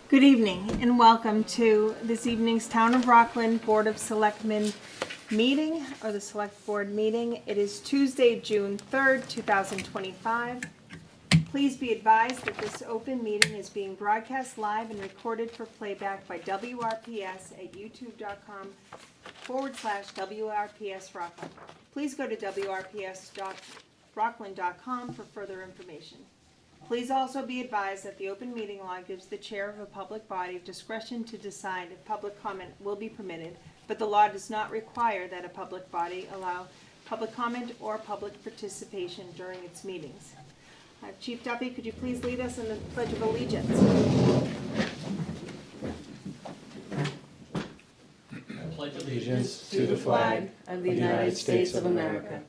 Good evening and welcome to this evening's Town of Rockland Board of Selectmen meeting, or the Select Board meeting. It is Tuesday, June 3rd, 2025. Please be advised that this open meeting is being broadcast live and recorded for playback by WRPS at youtube.com/WRPS Rockland. Please go to WRPS.rockland.com for further information. Please also be advised that the open meeting law gives the chair of a public body discretion to decide if public comment will be permitted, but the law does not require that a public body allow public comment or public participation during its meetings. Chief Duffy, could you please lead us in the Pledge of Allegiance? I pledge allegiance to the flag of the United States of America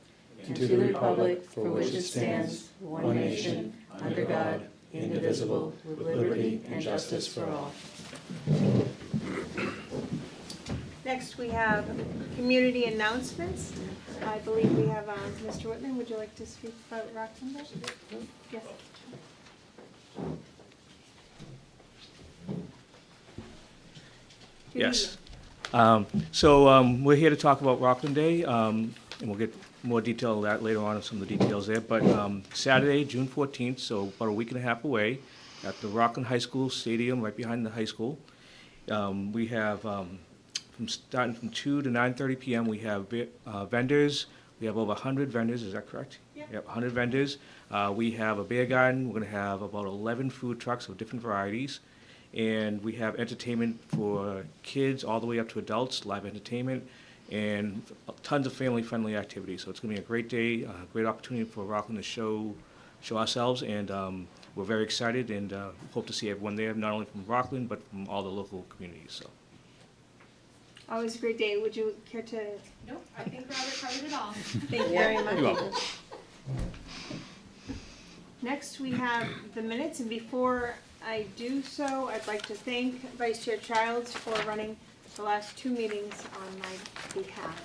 and to the republic for which it stands, one nation, under God, indivisible, with liberty and justice for all. Next, we have community announcements. I believe we have Mr. Whitman. Would you like to speak about Rockland? Yes. Yes. We're here to talk about Rockland Day, and we'll get more detail of that later on, some of the details there. But Saturday, June 14th, so about a week and a half away, at the Rockland High School Stadium, right behind the high school. We have, starting from 2 to 9:30 p.m., we have vendors. We have over 100 vendors, is that correct? Yeah. Yep, 100 vendors. We have a beer garden. We're going to have about 11 food trucks of different varieties. And we have entertainment for kids all the way up to adults, live entertainment, and tons of family-friendly activities. So it's going to be a great day, a great opportunity for Rockland to show ourselves, and we're very excited and hope to see everyone there, not only from Rockland, but from all the local communities. So. Always a great day. Would you care to? Nope, I think Robert covered it all. Thank you very much. You're welcome. Next, we have the minutes, and before I do so, I'd like to thank Vice Chair Childs for running the last two meetings on my behalf.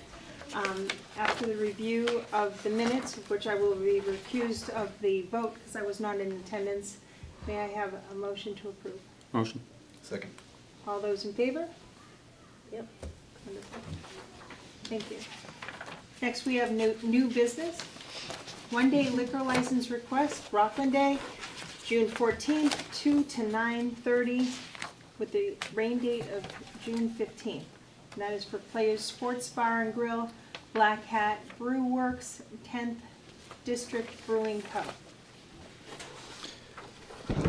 After the review of the minutes, of which I will be recused of the vote because I was not in attendance, may I have a motion to approve? Motion. Second. All those in favor? Yep. Wonderful. Thank you. Next, we have new business. One-day liquor license request, Rockland Day, June 14th, 2 to 9:30, with the rain date of June 15th. And that is for Players Sports Bar and Grill, Black Hat Brew Works, 10th District Brewing Co.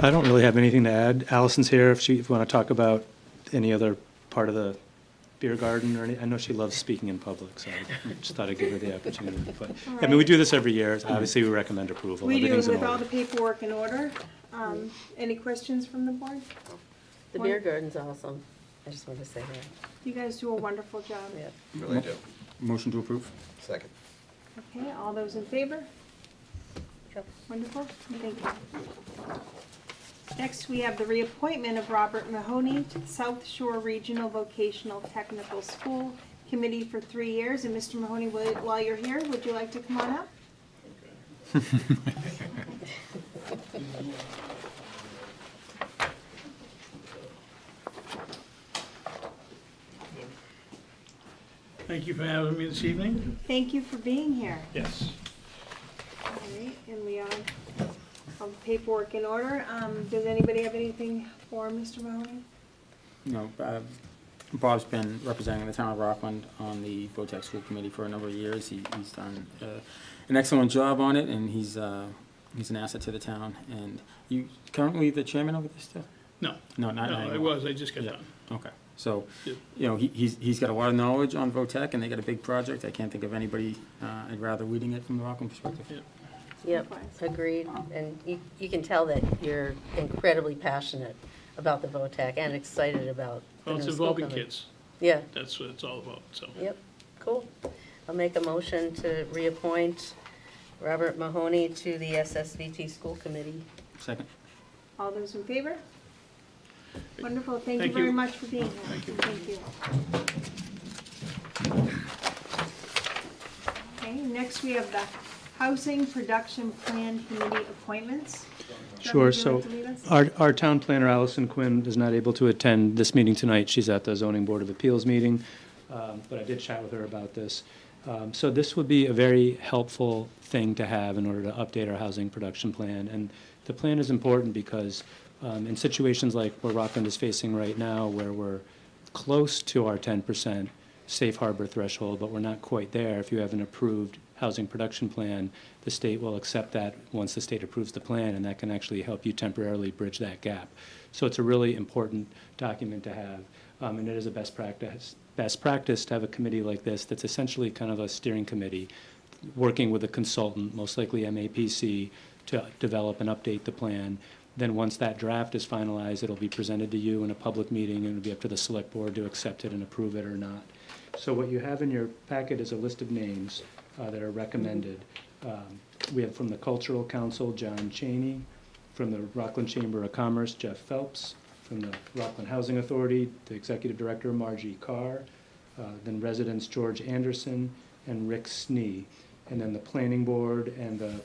I don't really have anything to add. Allison's here if you want to talk about any other part of the beer garden or any. I know she loves speaking in public, so I just thought I'd give her the opportunity. But I mean, we do this every year. Obviously, we recommend approval. We do, Everything's in with all order. the paperwork in order. Any questions from the board? The beer garden's awesome. I just want to say that. You guys do a wonderful job. Yeah. Really do. Motion to approve. Second. Okay, all those in favor? Yep. Wonderful, thank you. Next, we have the reappointment of Robert Mahoney to the South Shore Regional Vocational Technical School Committee for 3 years. And Mr. Mahoney, while you're here, would you like to come on up? Thank you for having me this evening. Thank you for being here. Yes. All right, and we have paperwork in order. Does anybody have anything for Mr. Mahoney? No, Bob's been representing the town of Rockland on the VOTEC School Committee for a number of years. He's done an excellent job on it, and he's an asset to the town. And you currently the chairman over this still? No. No, not No, anymore. I was, I just got Yeah. done. Okay, so, Yeah. you know, he's got a lot of knowledge on VOTEC, and they got a big project. I can't think of anybody I'd rather leading it from the Rockland perspective. Yeah. Yep, Likewise. agreed. And you can tell that you're incredibly passionate about the VOTEC and excited about the Well, new it's school involving coming. kids. Yeah, That's what it's all about, so. yep, cool. I'll make a motion to reappoint Robert Mahoney to the SSVT School Committee. Second. All those in favor? Wonderful, thank you Thank very you. much for being here. Thank you. Thank you. Okay, next we have the Housing Production Plan Committee appointments. Sure, Trevor, would you so like to lead us? our town planner, Allison Quinn, is not able to attend this meeting tonight. She's at the Zoning Board of Appeals meeting, but I did chat with her about this. So this would be a very helpful thing to have in order to update our housing production plan. And the plan is important because in situations like where Rockland is facing right now, where we're close to our 10% safe harbor threshold, but we're not quite there, if you have an approved housing production plan, the state will accept that once the state approves the plan, and that can actually help you temporarily bridge that gap. So it's a really important document to have, and it is a best practice to have a committee like this that's essentially kind of a steering committee, working with a consultant, most likely MAPC, to develop and update the plan. Then once that draft is finalized, it'll be presented to you in a public meeting, and it'll be up to the select board to accept it and approve it or not. So what you have in your packet is a list of names that are recommended. We have from the Cultural Council, John Cheney; from the Rockland Chamber of Commerce, Jeff Phelps; from the Rockland Housing Authority, the Executive Director, Margie Carr; then residents, George Anderson and Rick Snee; and then the Planning Board and the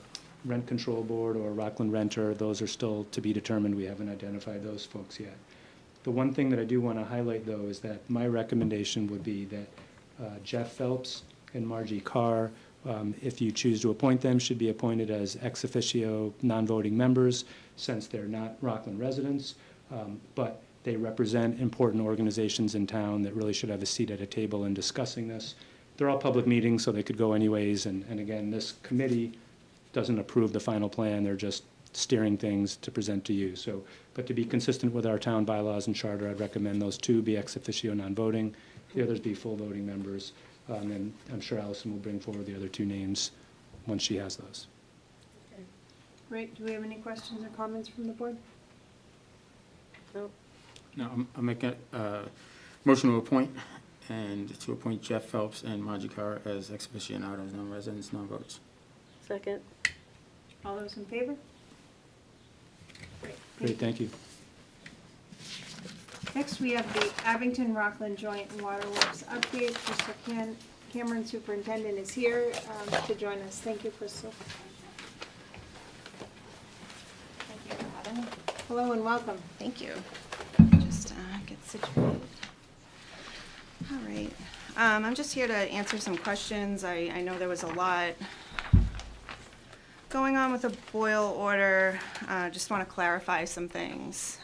Rent Control Board or Rockland Renter, those are still to be determined. We haven't identified those folks yet. The one thing that I do want to highlight, though, is that my recommendation would be that Jeff Phelps and Margie Carr, if you choose to appoint them, should be appointed as ex officio non-voting members, since they're not Rockland residents, but they represent important organizations in town that really should have a seat at a table in discussing this. They're all public meetings, so they could go anyways, and again, this committee doesn't approve the final plan, they're just steering things to present to you. So, but to be consistent with our town bylaws and charter, I'd recommend those two be ex officio non-voting, the others be full voting members. And I'm sure Allison will bring forward the other two names once she has those. Great, do we have any questions or comments from the board? Nope. No, I'll make a motion to appoint, and to appoint Jeff Phelps and Margie Carr as ex officio non-residents, non-votes. Second. All those in favor? Great, thank you. Next, we have the Abington Rockland Joint Waterworks update. Mr. Cameron, Superintendent, is here to join us. Thank you, Crystal. Thank you for having me. Hello and welcome. Thank you. Just get situated. All right. I'm just here to answer some questions. I know there was a lot going on with the Boyle order. Just want to clarify some things.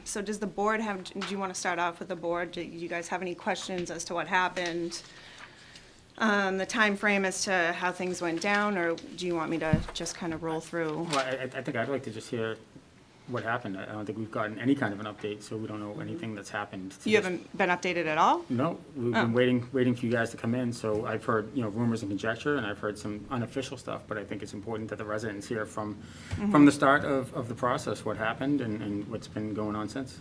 So does the board have, do you want to start off with the board? Do you guys have any questions as to what happened? The time frame as to how things went down, or do you want me to just kind of roll through? Well, I think I'd like to just hear what happened. I don't think we've gotten any kind of an update, so we don't know anything that's happened. You haven't been updated at all? No, we've been waiting for you guys to come in, so I've heard, rumors and conjecture, and I've heard some unofficial stuff, but I think it's important that the residents hear from the start of the process, what happened and what's been going on since,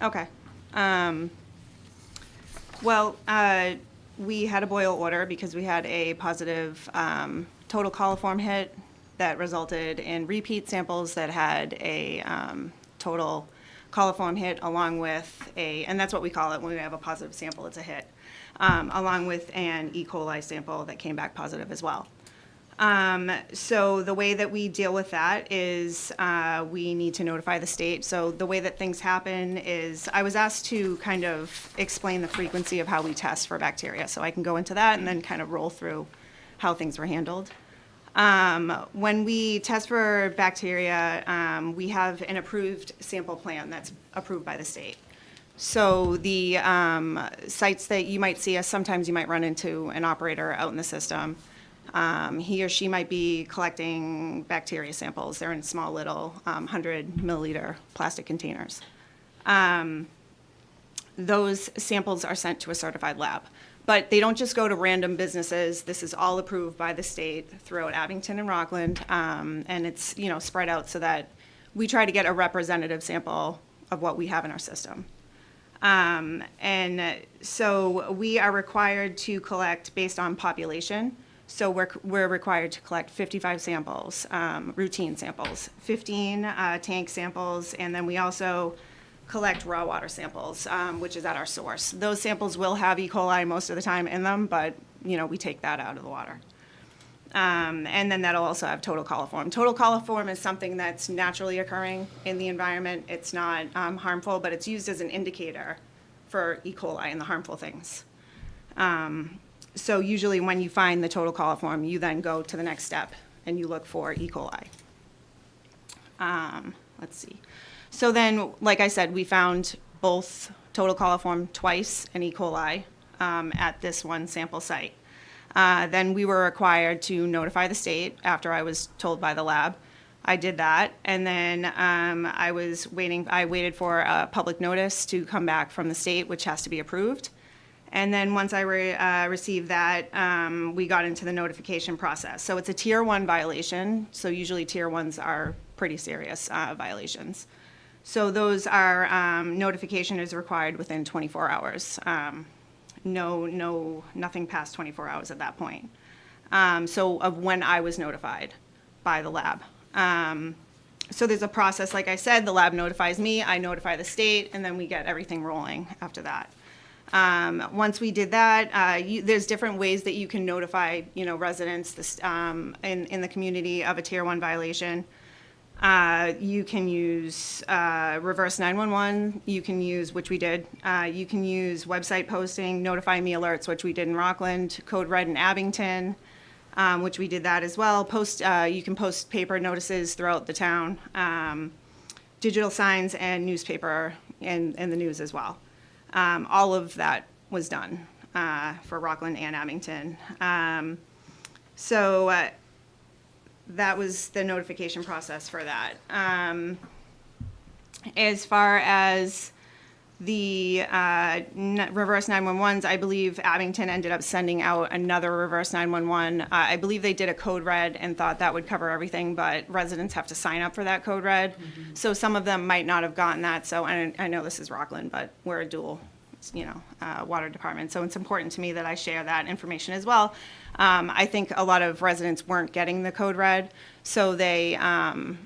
Okay. Well, we had a Boyle order because we had a positive total coliform hit that resulted in repeat samples that had a total coliform hit, along with and that's what we call it when we have a positive sample, it's a hit, along with an E. coli sample that came back positive as well. So the way that we deal with that is we need to notify the state. So the way that things happen is I was asked to kind of explain the frequency of how we test for bacteria. So I can go into that and then kind of roll through how things were handled. When we test for bacteria, we have an approved sample plan that's approved by the state. So the sites that you might see us, sometimes you might run into an operator out in the system. He or she might be collecting bacteria samples. They're in small little 100 milliliter plastic containers. Those samples are sent to a certified lab. But they don't just go to random businesses. This is all approved by the state throughout Abington and Rockland, and it's spread out so that we try to get a representative sample of what we have in our system. And so we are required to collect based on population. So we're required to collect 55 samples, routine samples, 15 tank samples, and then we also collect raw water samples, which is at our source. Those samples will have E. coli most of the time in them, but we take that out of the water. And then that'll also have total coliform. Total coliform is something that's naturally occurring in the environment. It's not harmful, but it's used as an indicator for E. coli and the harmful things. So usually when you find the total coliform, you then go to the next step and you look for E. coli. Let's see. So then, like I said, we found both total coliform twice and E. coli at this one sample site. Then we were required to notify the state after I was told by the lab. I did that, and then I waited for a public notice to come back from the state, which has to be approved. And then once I received that, we got into the notification process. So it's a tier 1 violation. So usually tier 1s are pretty serious violations. So those are, notification is required within 24 hours. Nothing past 24 hours at that point. So of when I was notified by the lab. So there's a process, like I said, the lab notifies me, I notify the state, and then we get everything rolling after that. Once we did that, there's different ways that you can notify, residents in the community of a tier 1 violation. You can use reverse 911. You can use, which we did. You can use website posting, notify me alerts, which we did in Rockland, Code Red in Abington, which we did that as well. You can post paper notices throughout the town, digital signs, and newspaper and the news as well. All of that was done for Rockland and Abington. So that was the notification process for that. As far as the reverse 911s, I believe Abington ended up sending out another reverse 911. I believe they did a code red and thought that would cover everything, but residents have to sign up for that code red. Mm-hmm. So some of them might not have gotten that. So I know this is Rockland, but we're a dual, water department. So it's important to me that I share that information as well. I think a lot of residents weren't getting the code red, so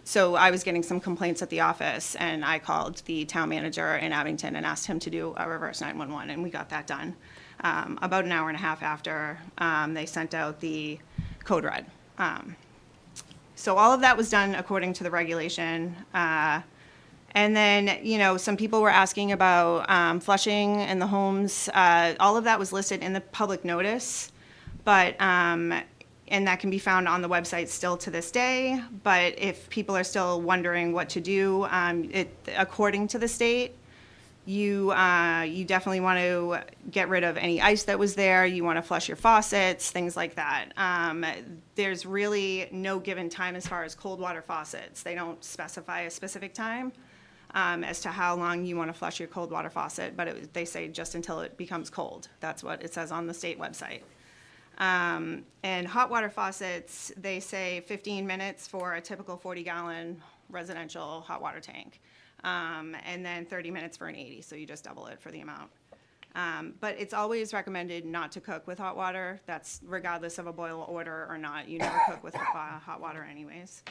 so I was getting some complaints at the office, and I called the town manager in Abington and asked him to do a reverse 911, and we got that done about an hour and a half after they sent out the code red. So all of that was done according to the regulation. And then, some people were asking about flushing in the homes. All of that was listed in the public notice, but, and that can be found on the website still to this day. But if people are still wondering what to do, according to the state, you definitely want to get rid of any ice that was there. You want to flush your faucets, things like that. There's really no given time as far as cold water faucets. They don't specify a specific time as to how long you want to flush your cold water faucet, but they say just until it becomes cold. That's what it says on the state website. And hot water faucets, they say 15 minutes for a typical 40-gallon residential hot water tank. And then 30 minutes for an 80, so you just double it for the amount. But it's always recommended not to cook with hot water. That's regardless of a boil order or not. You never cook with hot water anyways.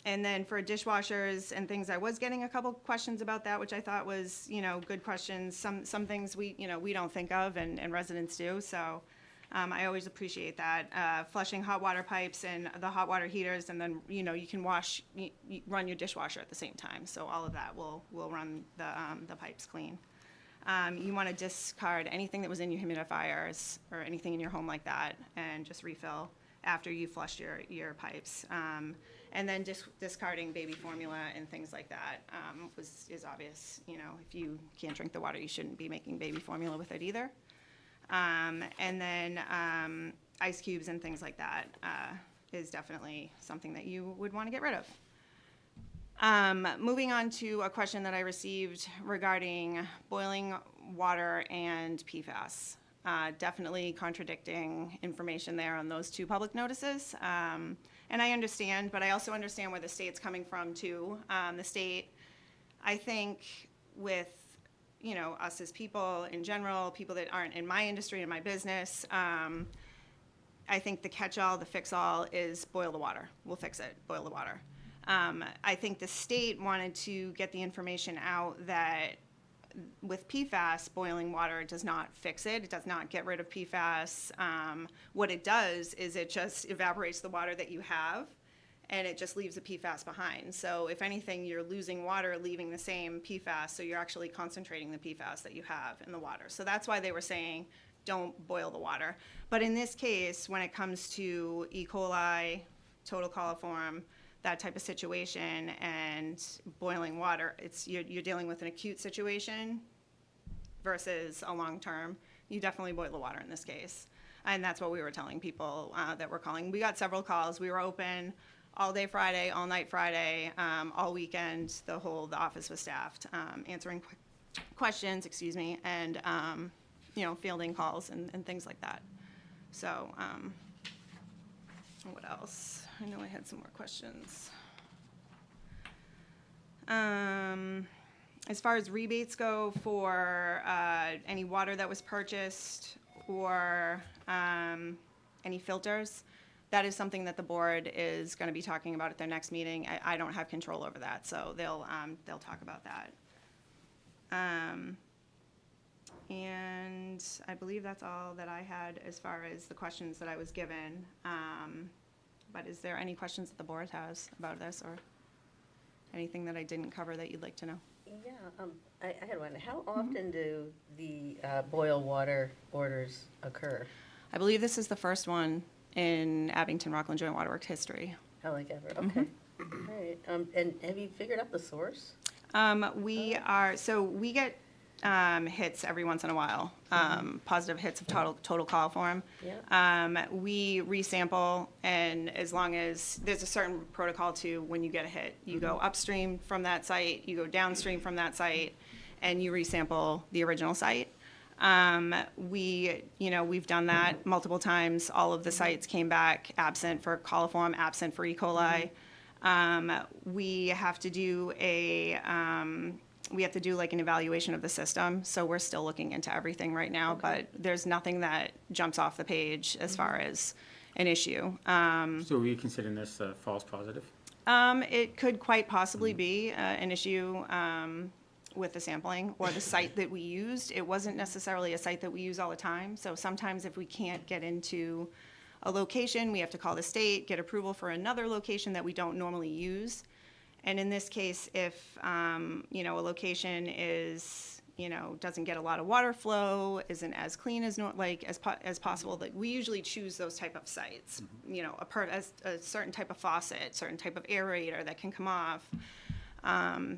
And then for dishwashers and things, I was getting a couple questions about that, which I thought was, good questions. Some things we don't think of and residents do. So I always appreciate that. Flushing hot water pipes and the hot water heaters, and then, you can run your dishwasher at the same time. So all of that will run the pipes clean. You want to discard anything that was in your humidifiers or anything in your home like that, and just refill after you flushed your pipes. And then discarding baby formula and things like that is obvious. If you can't drink the water, you shouldn't be making baby formula with it either. And then ice cubes and things like that is definitely something that you would want to get rid of. Moving on to a question that I received regarding boiling water and PFAS. Definitely contradicting information there on those two public notices. And I understand, but I also understand where the state's coming from too. The state, I think with, us as people in general, people that aren't in my industry and my business, I think the catch-all, the fix-all is boil the water. We'll fix it, boil the water. I think the state wanted to get the information out that with PFAS, boiling water does not fix it. It does not get rid of PFAS. What it does is it just evaporates the water that you have, and it just leaves the PFAS behind. So if anything, you're losing water, leaving the same PFAS, so you're actually concentrating the PFAS that you have in the water. So that's why they were saying, don't boil the water. But in this case, when it comes to E. coli, total coliform, that type of situation, and boiling water, you're dealing with an acute situation versus a long-term. You definitely boil the water in this case. And that's what we were telling people that were calling. We got several calls. We were open all day Friday, all night Friday, all weekend. The office was staffed, answering questions, and fielding calls and things like that. So, what else? I know I had some more questions. As far as rebates go for any water that was purchased or any filters, that is something that the board is going to be talking about at their next meeting. I don't have control over that, so they'll talk about that. And I believe that's all that I had as far as the questions that I was given. But is there any questions that the board has about this, or anything that I didn't cover that you'd like to know? Yeah, I had one. How often do the boil water orders occur? I believe this is the first one in Abington Rockland Joint Waterworks history. How like ever? Okay. All right. And have you figured out the source? We get hits every once in a while, positive hits of total coliform. Yeah. We resample, and as long as there's a certain protocol to when you get a hit, you go upstream from that site, you go downstream from that site, and you resample the original site. We've done that multiple times. All of the sites came back absent for coliform, absent for E. coli. We have to do like an evaluation of the system, so we're still looking into everything right now, but there's nothing that jumps off the page as far as an issue. So are you considering this false positive? It could quite possibly be an issue with the sampling or the site that we used. It wasn't necessarily a site that we use all the time, so sometimes if we can't get into a location, we have to call the state, get approval for another location that we don't normally use. And in this case, if, a location is, doesn't get a lot of water flow, isn't as clean as as possible, that we usually choose those type of sites. A certain type of faucet, certain type of aerator that can come off,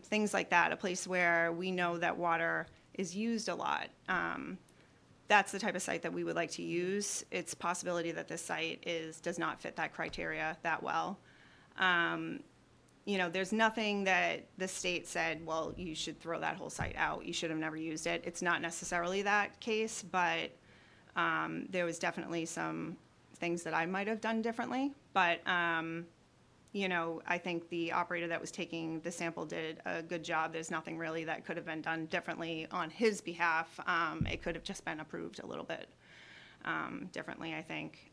things like that. A place where we know that water is used a lot. That's the type of site that we would like to use. It's a possibility that this site does not fit that criteria that well. There's nothing that the state said, well, you should throw that whole site out. You should have never used it. It's not necessarily that case, but there was definitely some things that I might have done differently. But, I think the operator that was taking the sample did a good job. There's nothing really that could have been done differently on his behalf. It could have just been approved a little bit differently, I think.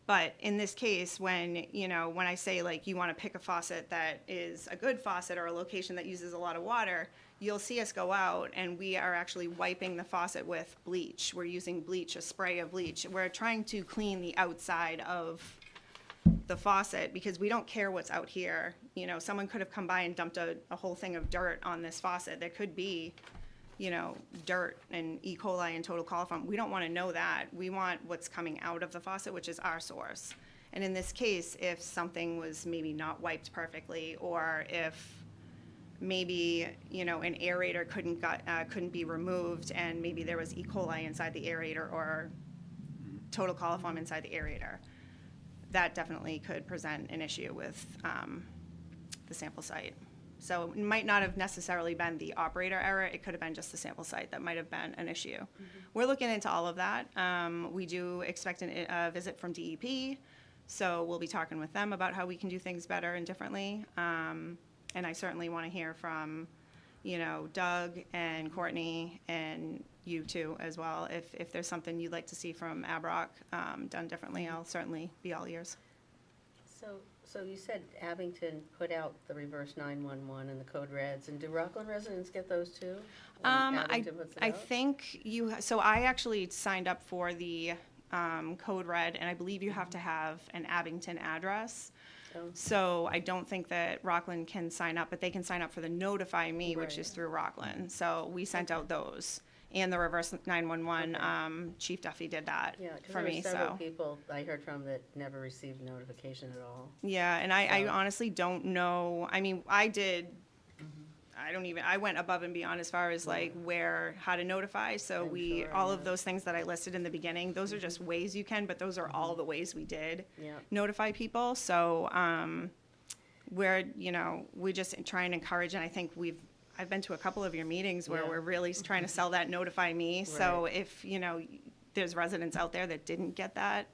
But in this case, when I say like you want to pick a faucet that is a good faucet or a location that uses a lot of water, you'll see us go out and we are actually wiping the faucet with bleach. We're using bleach, a spray of bleach. We're trying to clean the outside of the faucet because we don't care what's out here. Someone could have come by and dumped a whole thing of dirt on this faucet. There could be dirt and E. coli and total coliform. We don't want to know that. We want what's coming out of the faucet, which is our source. And in this case, if something was maybe not wiped perfectly, or if maybe, an aerator couldn't be removed and maybe there was E. coli inside the aerator or total coliform inside the aerator, that definitely could present an issue with the sample site. So it might not have necessarily been the operator error. It could have been just the sample site that might have been an issue. We're looking into all of that. We do expect a visit from DEP, so we'll be talking with them about how we can do things better and differently. And I certainly want to hear from, Doug and Courtney and you too as well. If there's something you'd like to see from ABROC done differently, I'll certainly be all ears. So you said Abington put out the reverse 911 and the code reds, and do Rockland residents get those too? when Abington puts it I out? think so I actually signed up for the code red, and I believe you have to have an Abington address. Oh. So I don't think that Rockland can sign up, but they can sign up for the Notify Me, which Right. is through Rockland. So we sent out those. And the reverse 911, Chief Duffy did that Yeah, because for there were me, several so. people I heard from that never received notification at all. Yeah, and I So- honestly don't know, I mean, I went above and beyond as far as like how to notify, so I'm sure, all yeah. of those things that I listed in the beginning, those are just ways you can, but those are all the ways we did Yeah. notify people, so, we just try and encourage, and I think I've been to a couple of your meetings where Yeah. we're really trying to sell that Notify Me, so Right. if, there's residents out there that didn't get that,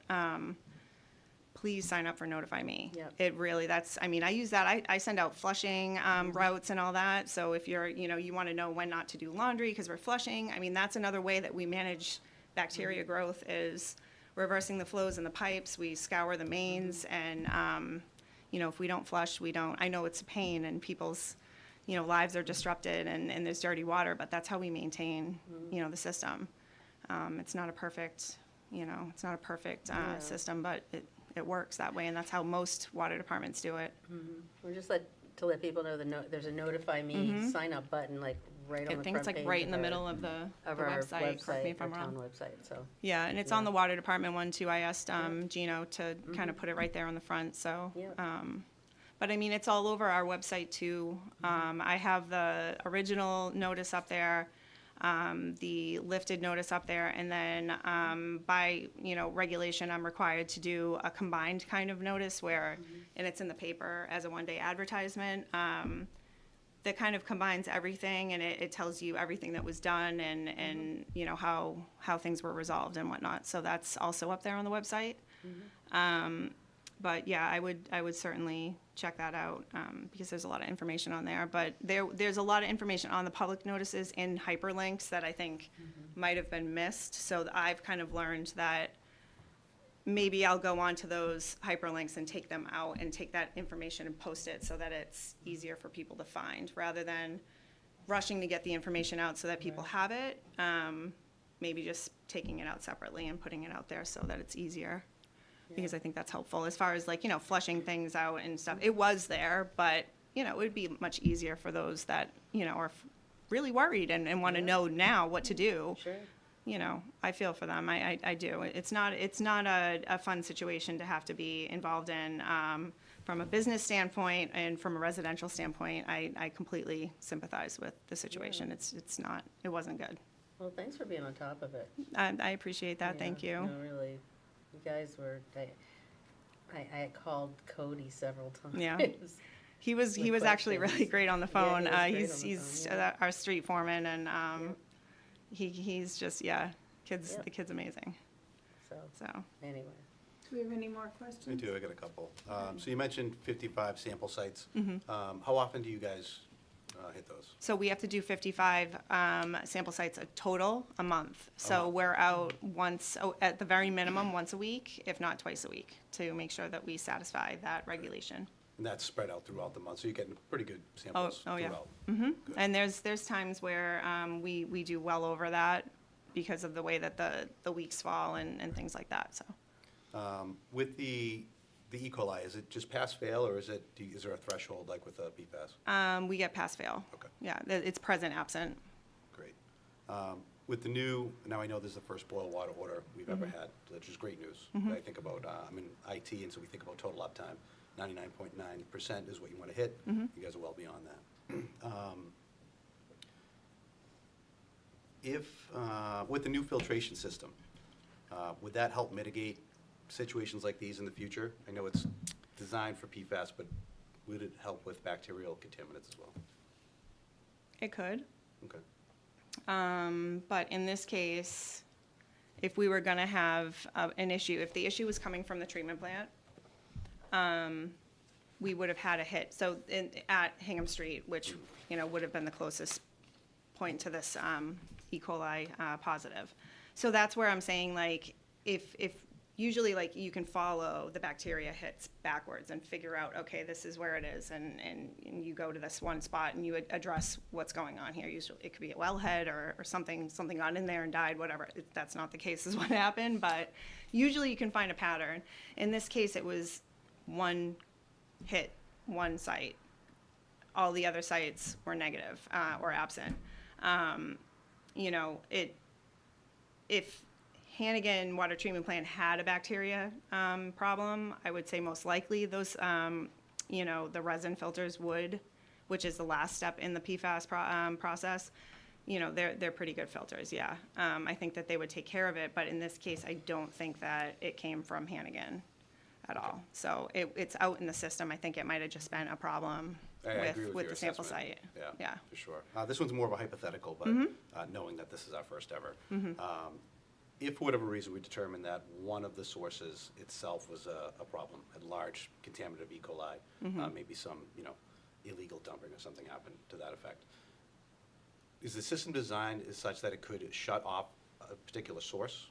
please sign up for Notify Me. Yep. It really, I use that, I send out flushing routes and all that, so if you're, you want to know when not to do laundry because we're flushing, that's another way that we manage bacteria growth is reversing the flows in the pipes, we scour the mains, and, if we don't flush, I know it's a pain and people's, lives are disrupted and there's dirty water, but that's how we maintain, the system. It's not a perfect, system, but it works that way, and that's how most water departments do it. We're just to let people know there's a Notify Me sign-up button, like right on I the think it's front like page right in the of middle our- of the of our website, correct me if our I'm town wrong. website, so. Yeah, and it's on the water department one too, I asked Gino to kind of put it right there on the front, so. Yeah. But it's all over our website too. I have the original notice up there, the lifted notice up there, and then by, regulation, I'm required to do a combined kind of notice where, and it's in the paper as a one-day advertisement, that kind of combines everything, and it tells you everything that was done and how things were resolved and whatnot. So that's also up there on the website. But yeah, I would certainly check that out because there's a lot of information on there. But there's a lot of information on the public notices in hyperlinks that I think might have been missed. So I've kind of learned that maybe I'll go on to those hyperlinks and take them out and take that information and post it so that it's easier for people to find rather than rushing to get the information out so that people have it. Maybe just taking it out separately and putting it out there so that it's easier. Because I think that's helpful as far as like, flushing things out and stuff. It was there, but, it would be much easier for those that, are really worried and want to know now what to do. Sure. I feel for them. I do. It's not a fun situation to have to be involved in. From a business standpoint and from a residential standpoint, I completely sympathize with the situation. It wasn't good. Well, thanks for being on top of it. I appreciate that. Thank Yeah, you. No, really, you guys were, I called Cody several times. Yeah. He was With actually questions. really great on the Yeah, phone. he was great He's on the he's phone, yeah. our street foreman, and he's just Yeah. the kid's amazing. So Anyway, Do we have any more I questions? do, I got a couple. So you mentioned 55 sample sites. Mm-hmm. How often do you guys hit those? So we have to do 55 sample sites a total a month. So month. we're out at the very minimum, once a week, if not twice a week, to make sure that we satisfy that regulation. And that's spread out throughout the month, so you're getting pretty good samples Oh, yeah. throughout. Good. And there's times where we do well over that because of the way that the weeks fall and things like that, so. With the E. coli, is it just pass-fail, or is there a threshold like with PFAS? We get pass-fail. Okay. Yeah, it's present, absent. Great. With the new, now I know this is the first boil water order we've ever had, which is great news. I think about, I'm in IT, and so we think about total uptime. 99.9% is what you want to hit. You guys are well beyond that. With the new filtration system, would that help mitigate situations like these in the future? I know it's designed for PFAS, but would it help with bacterial contaminants as well? It could. Okay. But in this case, if we were gonna have an issue, if the issue was coming from the treatment plant, we would have had a hit. So at Hingham Street, which, would have been the closest point to this E. coli positive. So that's where I'm saying, like, if usually like you can follow the bacteria hits backwards and figure out, okay, this is where it is, and you go to this one spot and you address what's going on here. Usually it could be a wellhead or something got in there and died, whatever. That's not the case is what happened, but usually you can find a pattern. In this case, it was one hit, one site. All the other sites were negative or absent. You know, if Hannigan Water Treatment Plant had a bacteria problem, I would say most likely those, you know, the resin filters would, which is the last step in the PFAS process. You know, they're pretty good filters, yeah. I think that they would take care of it, but in this case, I don't think that it came from Hannigan at all. So it's out in the system. I think it might have just been a problem I agree with with your the sample assessment. site. Yeah, for sure. This one's more of a hypothetical, but knowing that this is our first ever. If for whatever reason we determine that one of the sources itself was a problem, a large contaminant of E. coli, maybe some, you know, illegal dumping or something happened to that effect, is the system designed as such that it could shut off a particular source?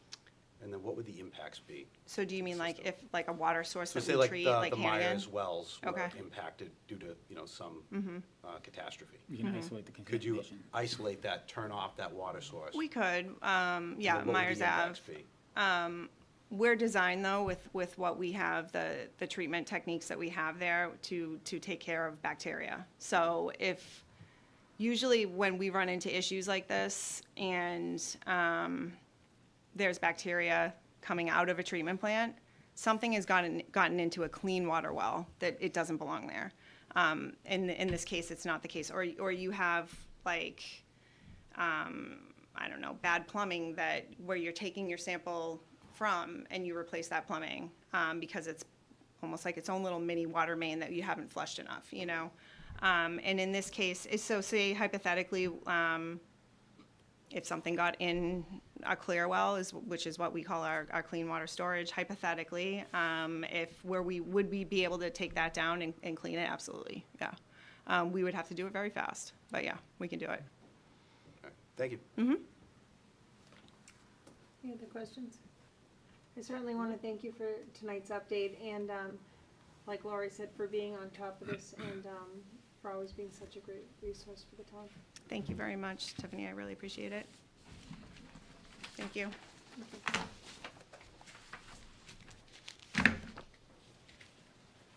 And then what would the impacts be? So do you mean like if, like a water source So that say we like treat, the like Hannigan? Myers wells were Okay. impacted due to, you know, some catastrophe. You can isolate the Could you contamination. isolate that, turn off that water source? We could, And yeah, then what would Myers the impacts Ave. be? We're designed though with what we have, the treatment techniques that we have there to take care of bacteria. So if, usually when we run into issues like this and there's bacteria coming out of a treatment plant, something has gotten into a clean water well that it doesn't belong there. In this case, it's not the case. Or you have like, I don't know, bad plumbing where you're taking your sample from and you replace that plumbing because it's almost like its own little mini water main that you haven't flushed enough, you know? And in this case, so say hypothetically, if something got in a clear well, which is what we call our clean water storage, hypothetically, would we be able to take that down and clean it? Absolutely, yeah. We would have to do it very fast, but yeah, we can do it. Okay, thank you. Any other questions? I certainly want to thank you for tonight's update and, like Laurie said, for being on top of this and for always being such a great resource for the town. Thank you very much, Tiffany. I really appreciate it. Thank you.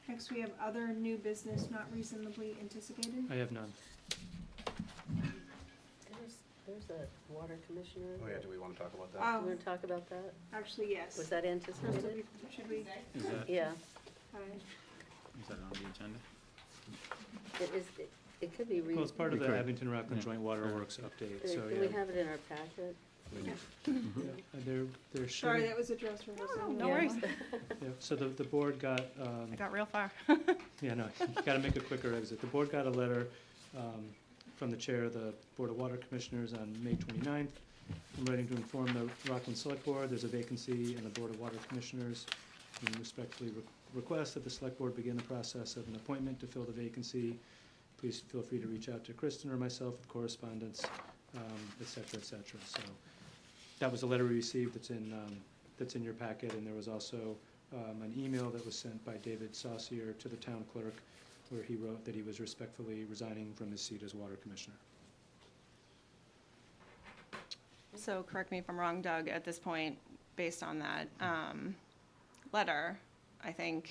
Next, we have other new business not reasonably anticipated. I have none. There's a water commissioner. Oh yeah, do we want to talk about that? Do you Oh, want to talk about that? actually, yes. Was that First, anticipated? should we? Is that, Yeah, is that on the agenda? it is, it could be re. Well, it's part of the We could. Abington Rockland Yeah. Joint Waterworks update, so Can we yeah. have it in our packet? Yeah, there should. Sorry, that was a dress rehearsal. No Yeah. worries. Yeah, so the board got, I got real far. yeah, no, you gotta make a quicker exit. The board got a letter from the chair of the Board of Water Commissioners on May 29th. I'm writing to inform the Rockland Select Board there's a vacancy in the Board of Water Commissioners and respectfully request that the Select Board begin the process of an appointment to fill the vacancy. Please feel free to reach out to Kristen or myself with correspondence, et cetera, et cetera. So that was a letter we received that's in your packet, and there was also an email that was sent by David Saucier to the town clerk where he wrote that he was respectfully resigning from his seat as water commissioner. So correct me if I'm wrong, Doug, at this point, based on that letter, I think,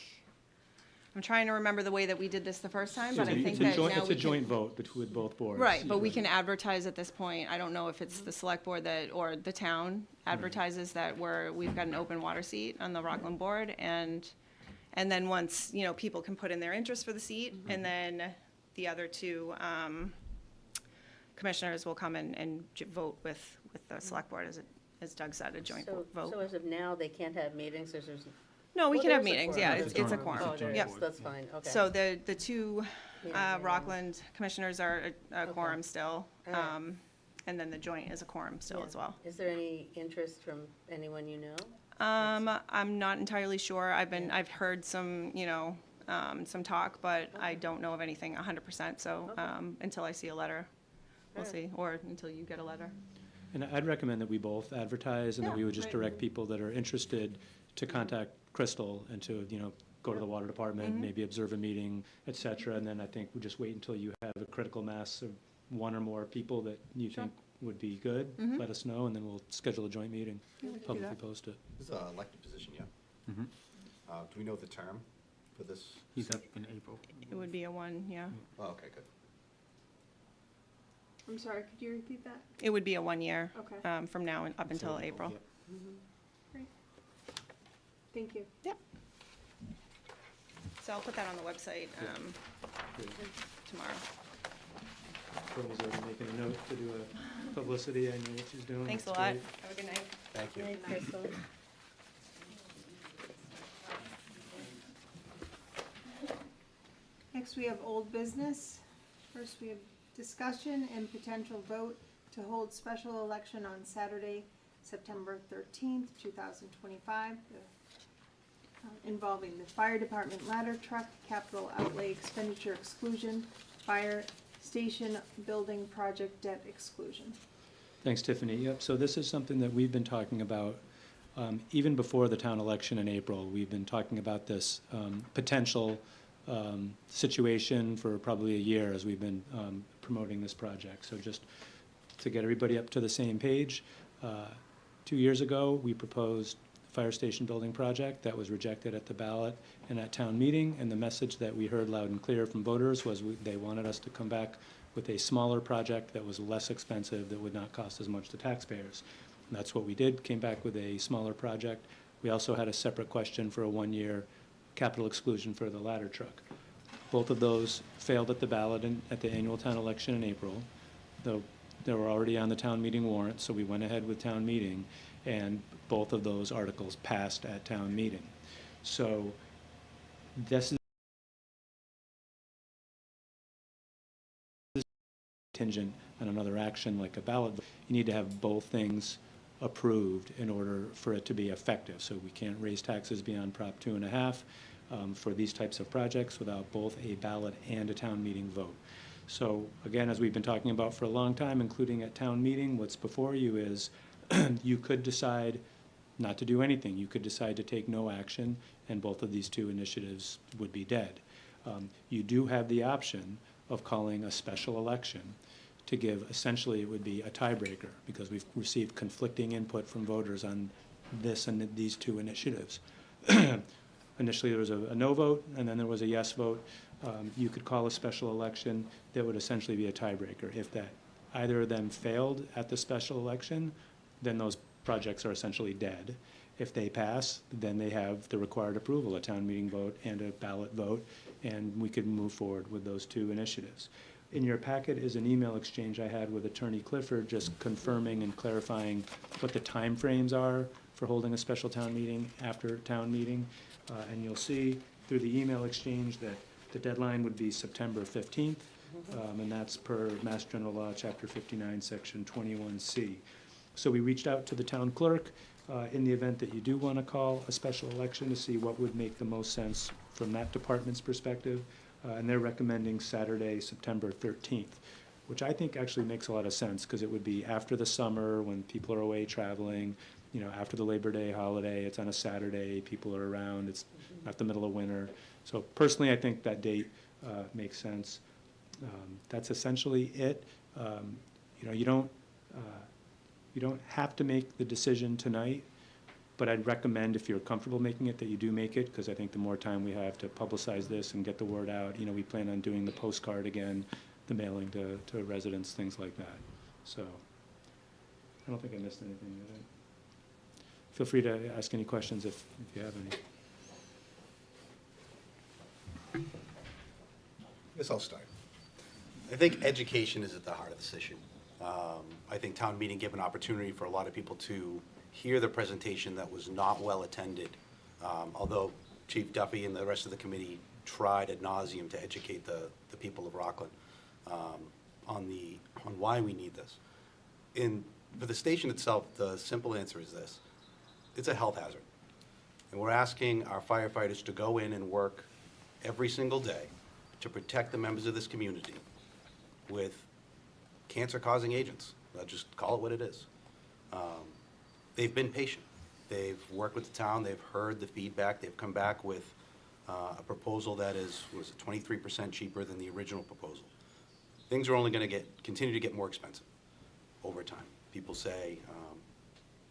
I'm trying to remember the way that we did this the first time, but I think that now It's we a joint can. vote with both boards. Right, but we can advertise at this point, I don't know if it's the select board or the town advertises that we've got an open water seat on the Rockland board, and then once, you know, people can put in their interest for the seat, and then the other two commissioners will come and vote with the select board, as Doug said, a joint So vote. as of now, they can't have meetings, there's. No, we Well, can have there's a meetings, quorum. yeah, It's it's a joint- quorum. Oh, there Yep. is, that's fine, okay. So the two Yeah. Rockland commissioners are a Okay. quorum still, All right. and then the joint is a quorum still Yeah. as well. Is there any interest from anyone you know? I'm not entirely sure. Yeah. I've heard some, you know, some talk, but I don't know of anything 100%, so, Okay. until I see a letter, we'll All right. see, or until you get a letter. And I'd recommend that we both advertise and that we would just Right. direct people that are interested to contact Crystal and to, go to the water department, maybe observe a meeting, et cetera. And then I think we just wait until you have a critical mass of one or more people that you Sure. think would be good. Let us know, and then we'll schedule a joint meeting, Yeah, we can do publicly that. post it. This is an elected position, yeah. Mhm. Do we know the term for this? He's up in April. It would be a one, yeah. Oh, okay, good. I'm sorry, could you repeat that? It would be a 1 year Okay. from now and up until April. Yep. Great. Thank you. Yep. So I'll put that on the website tomorrow. Courtney's already making a note to do a publicity. I know what she's doing. Thanks a It's lot. great. Have a good night. Thank you. Night, Crystal. Next, we have old business. First, we have discussion and potential vote to hold special election on Saturday, September 13th, 2025, involving the fire department ladder truck, capital outlay expenditure exclusion, fire station building project debt exclusion. Thanks, Tiffany. Yep, so this is something that we've been talking about even before the town election in April. We've been talking about this potential situation for probably a year as we've been promoting this project. So just to get everybody up to the same page, 2 years ago, we proposed fire station building project that was rejected at the ballot and at town meeting, and the message that we heard loud and clear from voters was they wanted us to come back with a smaller project that was less expensive, that would not cost as much to taxpayers. And that's what we did, came back with a smaller project. We also had a separate question for a 1-year capital exclusion for the ladder truck. Both of those failed at the ballot at the annual town election in April, though they were already on the town meeting warrant, so we went ahead with town meeting, and both of those articles passed at town meeting. So this is contingent on another action like a ballot. You need to have both things approved in order for it to be effective. So we can't raise taxes beyond Prop 2.5 for these types of projects without both a ballot and a town meeting vote. So again, as we've been talking about for a long time, including at town meeting, what's before you is you could decide not to do anything. You could decide to take no action, and both of these two initiatives would be dead. You do have the option of calling a special election to give, essentially it would be a tiebreaker, because we've received conflicting input from voters on this and these two initiatives. Initially there was a no vote, and then there was a yes vote. You could call a special election that would essentially be a tiebreaker. If that either of them failed at the special election, then those projects are essentially dead. If they pass, then they have the required approval, a town meeting vote and a ballot vote, and we could move forward with those two initiatives. In your packet is an email exchange I had with Attorney Clifford, just confirming and clarifying what the timeframes are for holding a special town meeting after town meeting. And you'll see through the email exchange that the deadline would be September 15th, and that's per Mass General Law, Chapter 59, Section 21C. So we reached out to the town clerk in the event that you do want to call a special election to see what would make the most sense from that department's perspective. And they're recommending Saturday, September 13th, which I think actually makes a lot of sense, because it would be after the summer when people are away traveling, after the Labor Day holiday. It's on a Saturday, people are around, it's not the middle of winter. So personally, I think that date makes sense. That's essentially it. You don't have to make the decision tonight, but I'd recommend, if you're comfortable making it, that you do make it, because I think the more time we have to publicize this and get the word out, we plan on doing the postcard again, the mailing to residents, things like that. So I don't think I missed anything, did I? Feel free to ask any questions if you have any. I guess I'll start. I think education is at the heart of this issue. I think town meeting gave an opportunity for a lot of people to hear the presentation that was not well attended, although Chief Duffy and the rest of the committee tried ad nauseum to educate the people of Rockland on why we need this. For the station itself, the simple answer is this: it's a health hazard, and we're asking our firefighters to go in and work every single day to protect the members of this community with cancer-causing agents. I'll just call it what it is. They've been patient. They've worked with the town, they've heard the feedback, they've come back with a proposal that was it 23% cheaper than the original proposal. Things are only going to continue to get more expensive over time. People say,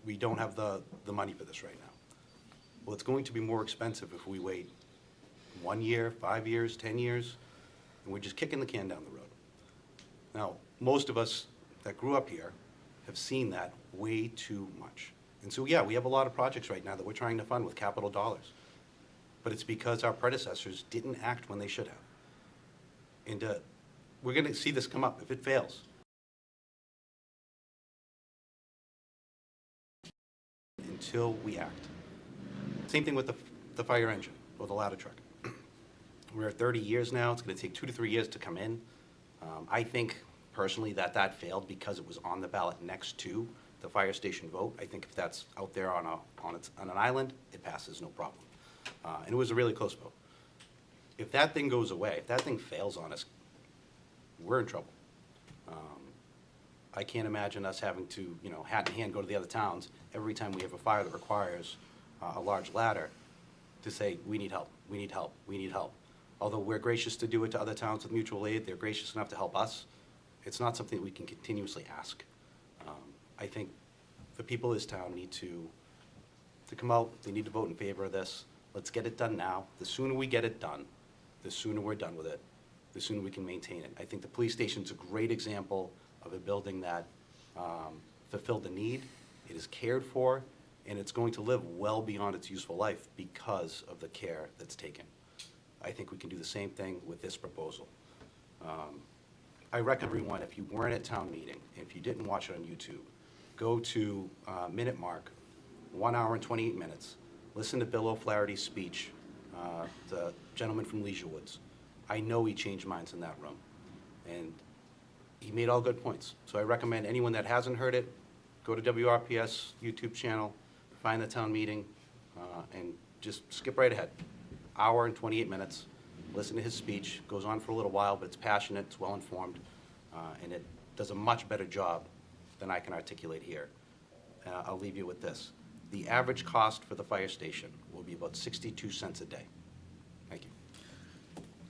we don't have the money for this right now. Well, it's going to be more expensive if we wait 1 year, 5 years, 10 years, and we're just kicking the can down the road. Now, most of us that grew up here have seen that way too much. And so, yeah, we have a lot of projects right now that we're trying to fund with capital dollars. But it's because our predecessors didn't act when they should have. And we're going to see this come up if it fails. Until we act. Same thing with the fire engine or the ladder truck. We're at 30 years now. It's going to take 2 to 3 years to come in. I think personally that failed because it was on the ballot next to the fire station vote. I think if that's out there on an island, it passes no problem. And it was a really close vote. If that thing goes away, if that thing fails on us, we're in trouble. I can't imagine us having to, hat in hand, go to the other towns every time we have a fire that requires a large ladder to say, we need help, we need help, we need help. Although we're gracious to do it to other towns with mutual aid, they're gracious enough to help us. It's not something that we can continuously ask. I think the people of this town need to come out, they need to vote in favor of this. Let's get it done now. The sooner we get it done, the sooner we're done with it, the sooner we can maintain it. I think the police station's a great example of a building that fulfilled the need, it is cared for, and it's going to live well beyond its useful life because of the care that's taken. I think we can do the same thing with this proposal. I recommend everyone, if you weren't at town meeting, if you didn't watch it on YouTube, go to minute mark, 1 hour and 28 minutes. Listen to Bill O'Flaherty's speech, the gentleman from Leisure Woods. I know he changed minds in that room, and he made all good points. So I recommend anyone that hasn't heard it, go to WRPS YouTube channel, find the town meeting, and just skip right ahead. Hour and 28 minutes. Listen to his speech. Goes on for a little while, but it's passionate, it's well-informed, and it does a much better job than I can articulate here. I'll leave you with this. The average cost for the fire station will be about 62 cents a day. Thank you.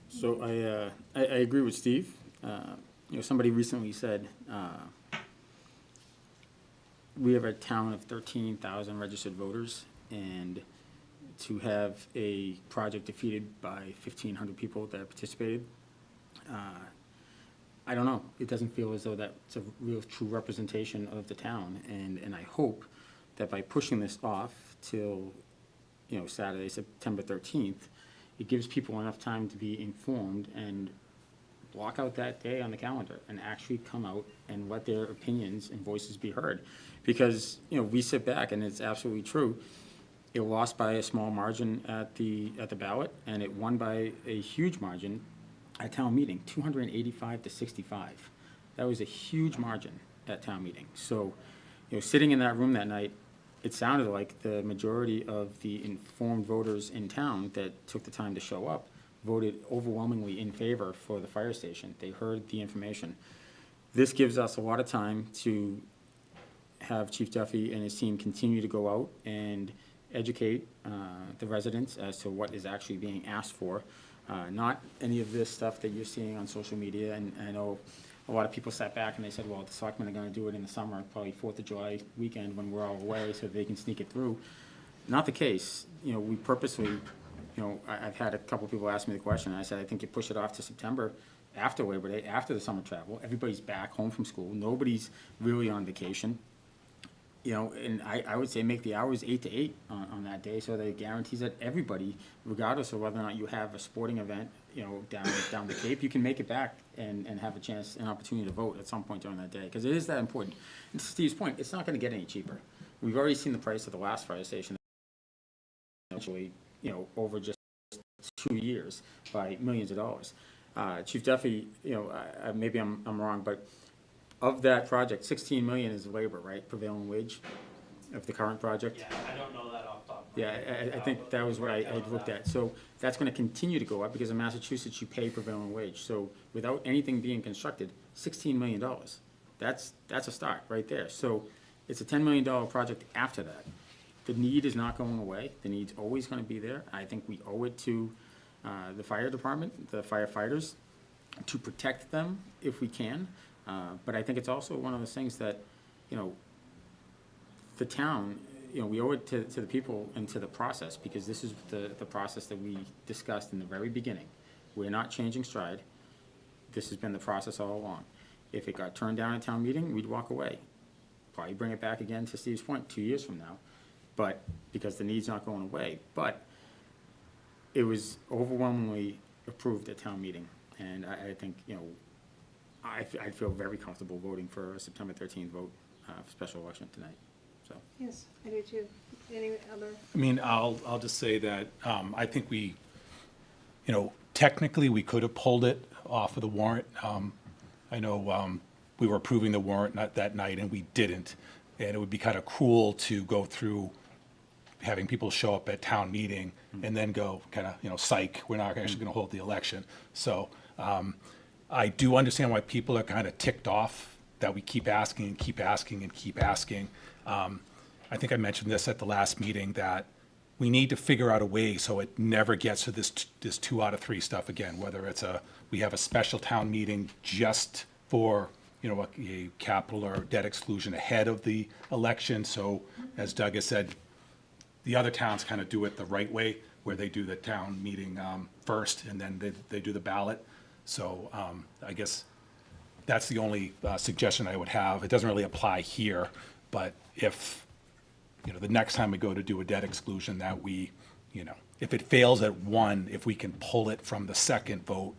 So I agree with Steve. Somebody recently said, we have a town of 13,000 registered voters, and to have a project defeated by 1,500 people that participated, I don't know. It doesn't feel as though that's a real true representation of the town, and I hope that by pushing this off till, Saturday, September 13th, it gives people enough time to be informed and block out that day on the calendar and actually come out and let their opinions and voices be heard. Because, we sit back, and it's absolutely true, it lost by a small margin at the ballot, and it won by a huge margin at town meeting, 285 to 65. That was a huge margin at town meeting. So, sitting in that room that night, it sounded like the majority of the informed voters in town that took the time to show up voted overwhelmingly in favor for the fire station. They heard the information. This gives us a lot of time to have Chief Duffy and his team continue to go out and educate the residents as to what is actually being asked for. Not any of this stuff that you're seeing on social media, and I know a lot of people sat back and they said, well, the selectmen are gonna do it in the summer, probably 4th of July weekend when we're all away, so they can sneak it through. Not the case. We purposely, I've had a couple people ask me the question, and I said, I think you push it off to September after Labor Day, after the summer travel. Everybody's back home from school. Nobody's really on vacation. And I would say make the hours 8 to 8 on that day, so that it guarantees that everybody, regardless of whether or not you have a sporting event, down the Cape, you can make it back and have an opportunity to vote at some point during that day, because it is that important. And to Steve's point, it's not gonna get any cheaper. We've already seen the price of the last fire station, actually, over just 2 years by millions of dollars. Chief Duffy, maybe I'm wrong, but of that project, 16 million is labor, right? Prevailing wage of the current project? Yeah, I don't know that off the top of my Yeah, head. I think that was what I looked at. So that's gonna continue to go up, because in Massachusetts, you pay prevailing wage. So without anything being constructed, $16 million. That's a start right there. So it's a $10 million project after that. the need is not going away. The need's always gonna be there. I think we owe it to the fire department, the firefighters, to protect them if we can. But I think it's also one of those things that, you know, the town, you know, we owe it to the people and to the process, because this is the process that we discussed in the very beginning. We're not changing stride. This has been the process all along. If it got turned down at town meeting, we'd walk away. Probably bring it back again, to Steve's point, 2 years from now, but, because the need's not going away. But it was overwhelmingly approved at town meeting, and I think, you know, I'd feel very comfortable voting for a September 13th vote for special election tonight, so. Yes, I do too. Any other? I mean, I'll just say that I think we, you know, technically, we could have pulled it off of the warrant. I know we were approving the warrant that night, and we didn't. And it would be kind of cruel to go through having people show up at town meeting and then go kind of, you know, psych, we're not actually going to hold the election. So I do understand why people are kind of ticked off that we keep asking and keep asking and keep asking. I think I mentioned this at the last meeting, that we need to figure out a way so it never gets to this 2 out of 3 stuff again, whether it's we have a special town meeting just for, you know, a capital or debt exclusion ahead of the election. So as Doug has said, the other towns kind of do it the right way, where they do the town meeting first, and then they do the ballot. So I guess that's the only suggestion I would have. It doesn't really apply here, but if, you know, the next time we go to do a debt exclusion, that we, you know, if it fails at 1, if we can pull it from the second vote,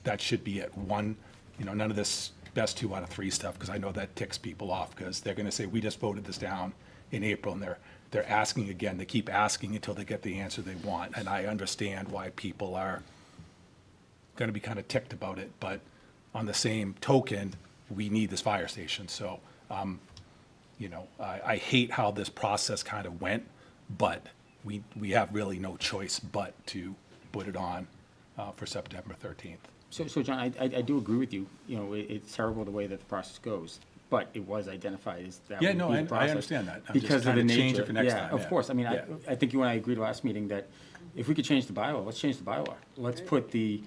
that should be at 1. You know, none of this best 2 out of 3 stuff, because I know that ticks people off, because they're going to say, we just voted this down in April, and they're asking again. They keep asking until they get the answer they want, and I understand why people are going to be kind of ticked about it. But on the same token, we need this fire station. So, you know, I hate how this process kind of went, but we have really no choice but to put it on for September 13th. So John, I do agree with you. You know, it's terrible the way that the process goes, but it was identified as that. Yeah, would no, be the process I understand that. I'm because just trying of the to change nature. it for next Yeah, time. of course. I mean, Yeah. I think you and I agreed last meeting that if we could change the bylaw, let's change the bylaw. Let's put the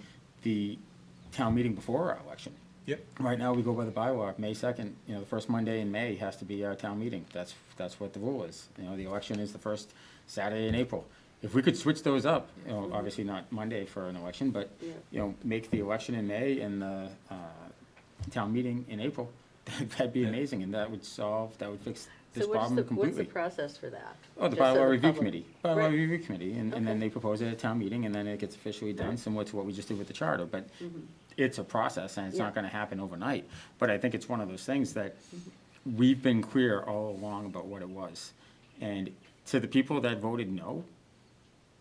town meeting before our election. Yep. Right now, we go by the bylaw. May 2nd, you know, the first Monday in May has to be our town meeting. That's what the rule is. You know, the election is the first Saturday in April. If we could switch those up, you know, obviously not Monday for an election, but, you know, make the election in May and the town meeting in April, that'd be amazing, and that would fix this problem What's completely. the process for that? Oh, the Just so bylaw the review public- committee. Bylaw Right. review committee, and then Okay. they propose it at town meeting, and then it gets officially done, similar to what we just did with the charter, but it's a process, and it's not Yeah. gonna happen overnight. But I think it's one of those things that we've been clear all along about what it was. And to the people that voted no,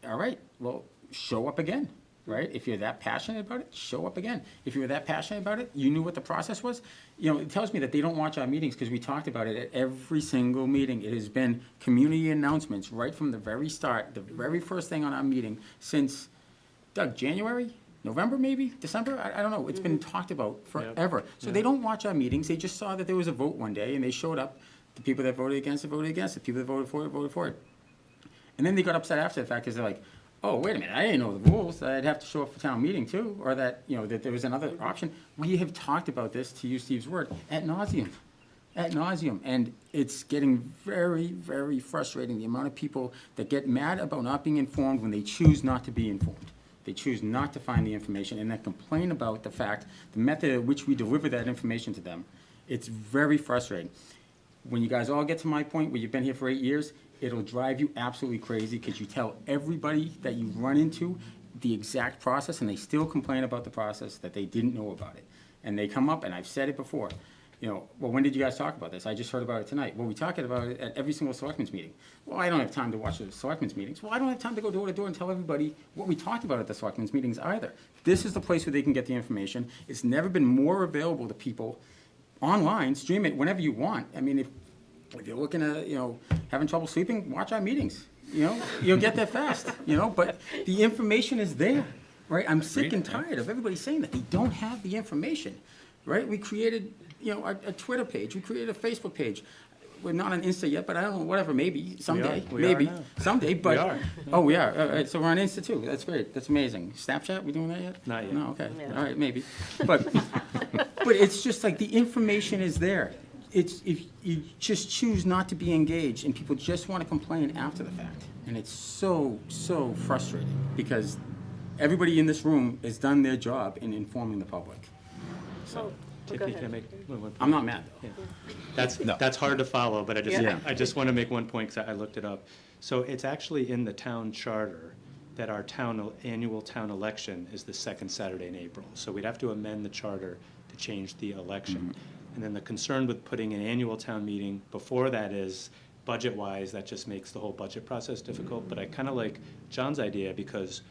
all right, well, show up again, right? If you're that passionate about it, show up again. If you were that passionate about it, you knew what the process was. You know, it tells me that they don't watch our meetings, because we talked about it at every single meeting. It has been community announcements right from the very start, the very first thing on our meeting since, Doug, January? November, maybe? December? I don't know. It's been talked about forever. So they don't watch our meetings. They just saw that there was a vote one day, and they showed up. The people that voted against it voted against it. The people that voted for it voted for it. And then they got upset after the fact, because they're like, oh, wait a minute, I didn't know the rules. I'd have to show up for town meeting too, or that, you know, that there was another option. We have talked about this, to use Steve's word, ad nauseum. And it's getting very, very frustrating, the amount of people that get mad about not being informed when they choose not to be informed. They choose not to find the information, and then complain about the fact, the method at which we deliver that information to them. It's very frustrating. When you guys all get to my point, where you've been here for 8 years, it'll drive you absolutely crazy, because you tell everybody that you run into the exact process, and they still complain about the process, that they didn't know about it. And they come up, and I've said it before, you know, well, when did you guys talk about this? I just heard about it tonight. Well, we talked about it at every single selectmen's meeting. Well, I don't have time to watch the selectmen's meetings. Well, I don't have time to go door to door and tell everybody what we talked about at the selectmen's meetings either. This is the place where they can get the information. It's never been more available to people online. Stream it whenever you want. I mean, if you're looking at, you know, having trouble sleeping, watch our meetings. You know, you'll get there fast, you know, but the information is there, right? I'm sick and tired of everybody saying that. They don't have the information, right? We created, you know, a Twitter page. We created a Facebook page. we're not on Insta yet, but I don't know, whatever, maybe, someday, We are maybe, now. someday, but. are. Oh, we are, all right, so we're on Insta too, that's great, that's amazing. Snapchat, we doing that yet? Not yet. No, okay, Yeah. all right, maybe, but, but it's just like, the information is there. It's, if you just choose not to be engaged, and people just want to complain after the fact. And it's so, so frustrating, because everybody in this room has done their job in informing the public. So, Go Tiffany, can I ahead. make one? I'm not mad, though. That's hard to follow, but Yeah. I just want to make one point, because I looked it up. So it's actually in the town charter that our annual town election is the second Saturday in April. So we'd have to amend the charter to change the election. And then the concern with putting an annual town meeting before that is, budget-wise, that just makes the whole budget process difficult. But I kind of like John's idea, because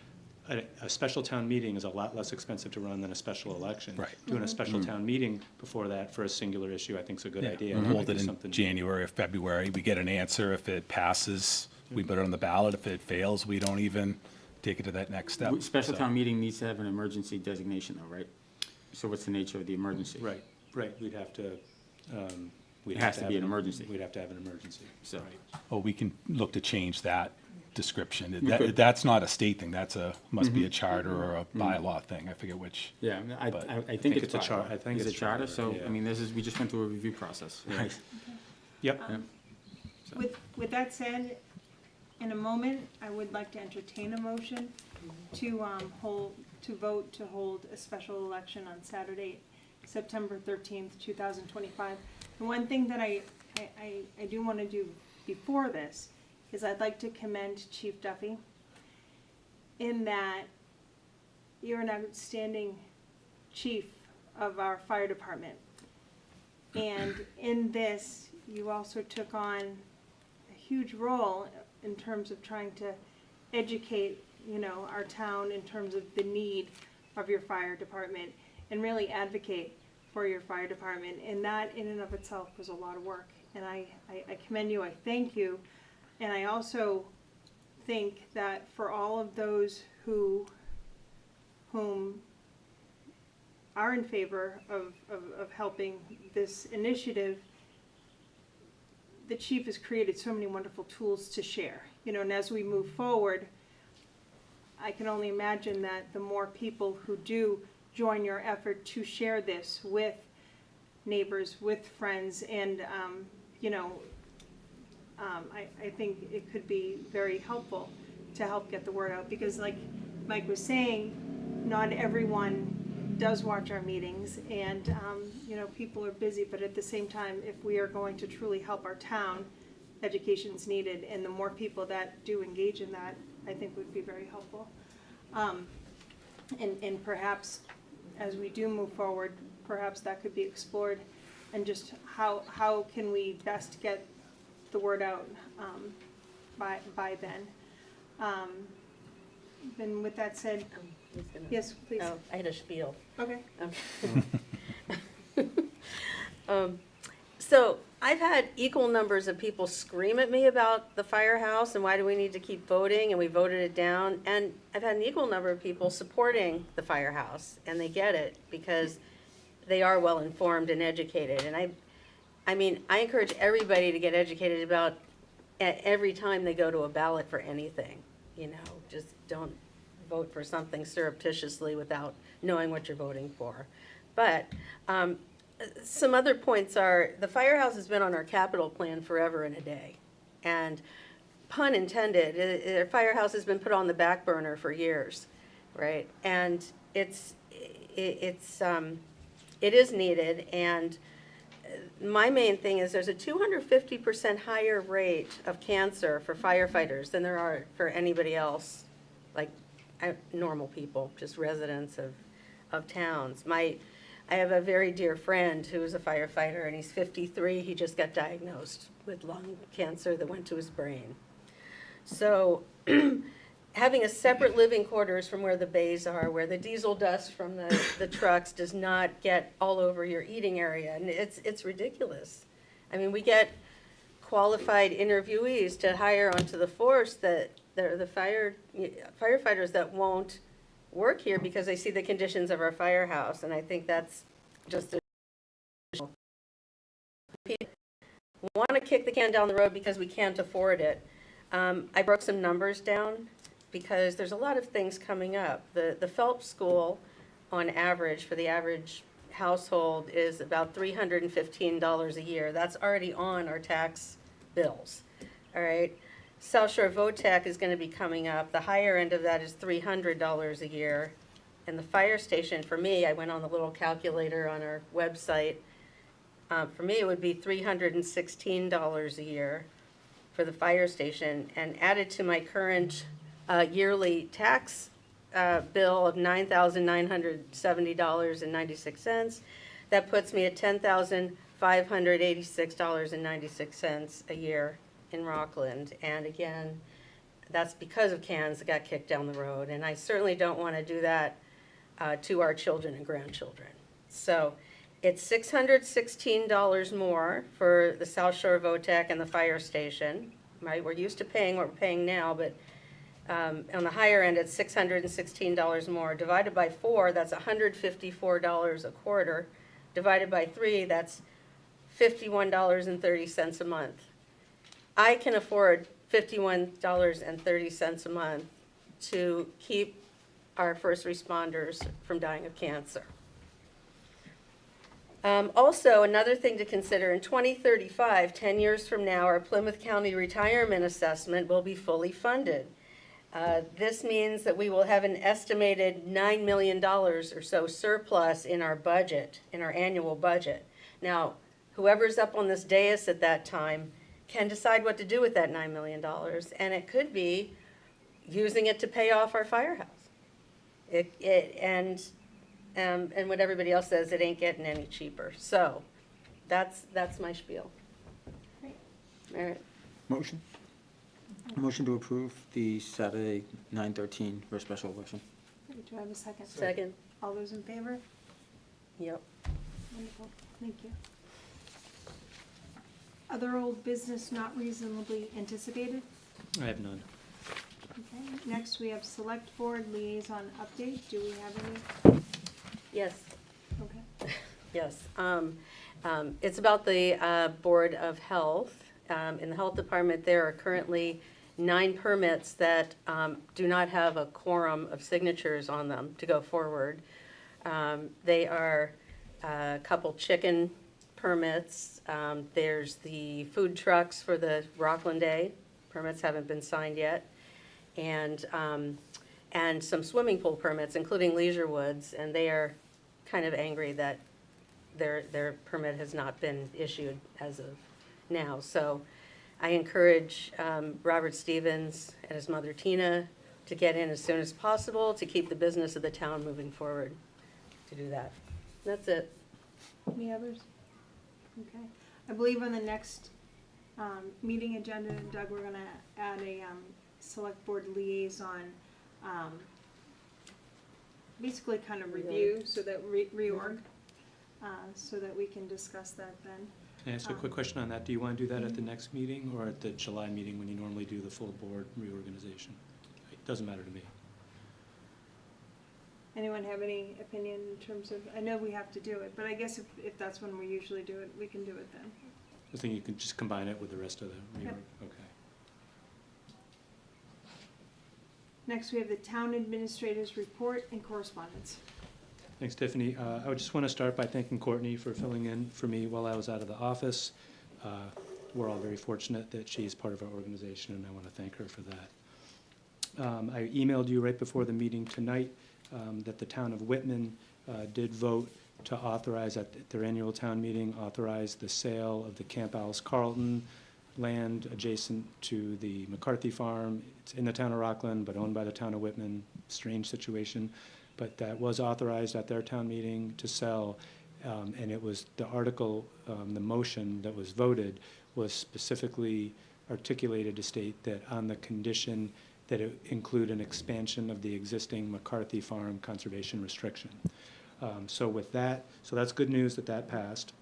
a special town meeting is a lot less expensive to run than a special election. Right. Doing a special town meeting before that for a singular issue, I think is a good Yeah, idea. we'll That might hold be it in something- January or February, we get an answer, if it passes, we put it on the ballot, if it fails, we don't even take it to that next step. Special So- town meeting needs to have an emergency designation though, right? So what's the nature of the emergency? Right, we'd have to, we'd It have has to have be an emergency. We'd have to have an emergency. So- Right. Well, we can look to change that description. We could. That's not a state thing, must be a charter or a bylaw thing, I forget which. Yeah, I mean, But I think it's it's a char- I think Is it's it charter? charter, So, yeah. I mean, we just went through a review process, right? Yep. With that said, in a moment, I would like to entertain a motion to vote to hold a special election on Saturday, September 13th, 2025. The one thing that I do want to do before this is I'd like to commend Chief Duffy in that you're an outstanding chief of our fire department. And in this, you also took on a huge role in terms of trying to educate, our town in terms of the need of your fire department and really advocate for your fire department. And that in and of itself was a lot of work. And I commend you, I thank you. And I also think that for all of those whom are in favor of helping this initiative, the chief has created so many wonderful tools to share. And as we move forward, I can only imagine that the more people who do join your effort to share this with neighbors, with friends, and, I think it could be very helpful to help get the word out. Because like Mike was saying, not everyone does watch our meetings, and, people are busy, but at the same time, if we are going to truly help our town, education's needed, and the more people that do engage in that, I think would be very helpful. And perhaps, as we do move forward, perhaps that could be explored, and just how can we best get the word out by then. Then with that said, He's gonna- yes, please. Oh, I had a spiel. Okay. So I've had equal numbers of people scream at me about the firehouse and why do we need to keep voting, and we voted it down. And I've had an equal number of people supporting the firehouse, and they get it because they are well-informed and educated. And I mean, I encourage everybody to get educated about every time they go to a ballot for anything. Just don't vote for something surreptitiously without knowing what you're voting for. But some other points are, the firehouse has been on our capital plan forever and a day. And pun intended, our firehouse has been put on the back burner for years, right? And it is needed. And my main thing is there's a 250% higher rate of cancer for firefighters than there are for anybody else, like normal people, just residents of towns. I have a very dear friend who is a firefighter, and he's 53. He just got diagnosed with lung cancer that went to his brain. So having a separate living quarters from where the bays are, where the diesel dust from the trucks does not get all over your eating area, and it's ridiculous. I mean, we get qualified interviewees to hire onto the force that they're the firefighters that won't work here because they see the conditions of our firehouse, and I think that's just want to kick the can down the road because we can't afford it. I broke some numbers down because there's a lot of things coming up. The Phelps School, on average, for the average household, is about $315 a year. That's already on our tax bills, all right? South Shore VOTEC is going to be coming up. The higher end of that is $300 a year. And the fire station, for me, I went on the little calculator on our website. For me, it would be $316 a year for the fire station. And added to my current yearly tax bill of $9,970.96, that puts me at $10,586.96 a year in Rockland. And again, that's because of cans that got kicked down the road. And I certainly don't want to do that to our children and grandchildren. So it's $616 more for the South Shore VOTEC and the fire station, right? We're used to paying what we're paying now, but on the higher end, it's $616 more. Divided by 4, that's $154 a quarter. Divided by 3, that's $51.30 a month. I can afford $51.30 a month to keep our first responders from dying of cancer. Also, another thing to consider, in 2035, 10 years from now, our Plymouth County retirement assessment will be fully funded. This means that we will have an estimated $9 million or so surplus in our budget, in our annual budget. Now, whoever's up on this dais at that time can decide what to do with that $9 million, and it could be using it to pay off our firehouse. And what everybody else says, it ain't getting any cheaper. So that's my spiel. Great. Merit. Motion? Motion to approve the Saturday 9/13 for a special election. Do I have a second? Second. All those in favor? Yep. Wonderful, thank you. Other old business not reasonably anticipated? I have none. Okay, next we have select board liaison update. Do we have any? Yes. Okay. Yes. It's about the Board of Health. In the Health Department, there are currently 9 permits that do not have a quorum of signatures on them to go forward. They are a couple chicken permits. There's the food trucks for the Rockland Day. Permits haven't been signed yet. And some swimming pool permits, including Leisure Woods, and they are kind of angry that their permit has not been issued as of now. So I encourage Robert Stevens and his mother Tina to get in as soon as possible to keep the business of the town moving forward to do that. That's it. Any others? Okay. I believe on the next meeting agenda, Doug, we're gonna add a select board liaison, basically kind of review, so that reorg, so that we can discuss that then. Can I ask a quick question on that? Do you want to do that at the next meeting or at the July meeting when you normally do the full board reorganization? It doesn't matter to me. Anyone have any opinion in terms of, I know we have to do it, but I guess if that's when we usually do it, we can do it then. I think you can just combine it with the rest of the reorg. Yep. Okay. Next, we have the town administrator's report and correspondence. Thanks, Tiffany. I would just want to start by thanking Courtney for filling in for me while I was out of the office. We're all very fortunate that she's part of our organization, and I want to thank her for that. I emailed you right before the meeting tonight that the town of Whitman did vote to authorize at their annual town meeting, authorize the sale of the Camp Alice Carlton land adjacent to the McCarthy Farm. It's in the town of Rockland, but owned by the town of Whitman. Strange situation. But that was authorized at their town meeting to sell, and it was the article, the motion that was voted was specifically articulated to state that on the condition that it include an expansion of the existing McCarthy Farm conservation restriction. So with that, so that's good news that that passed.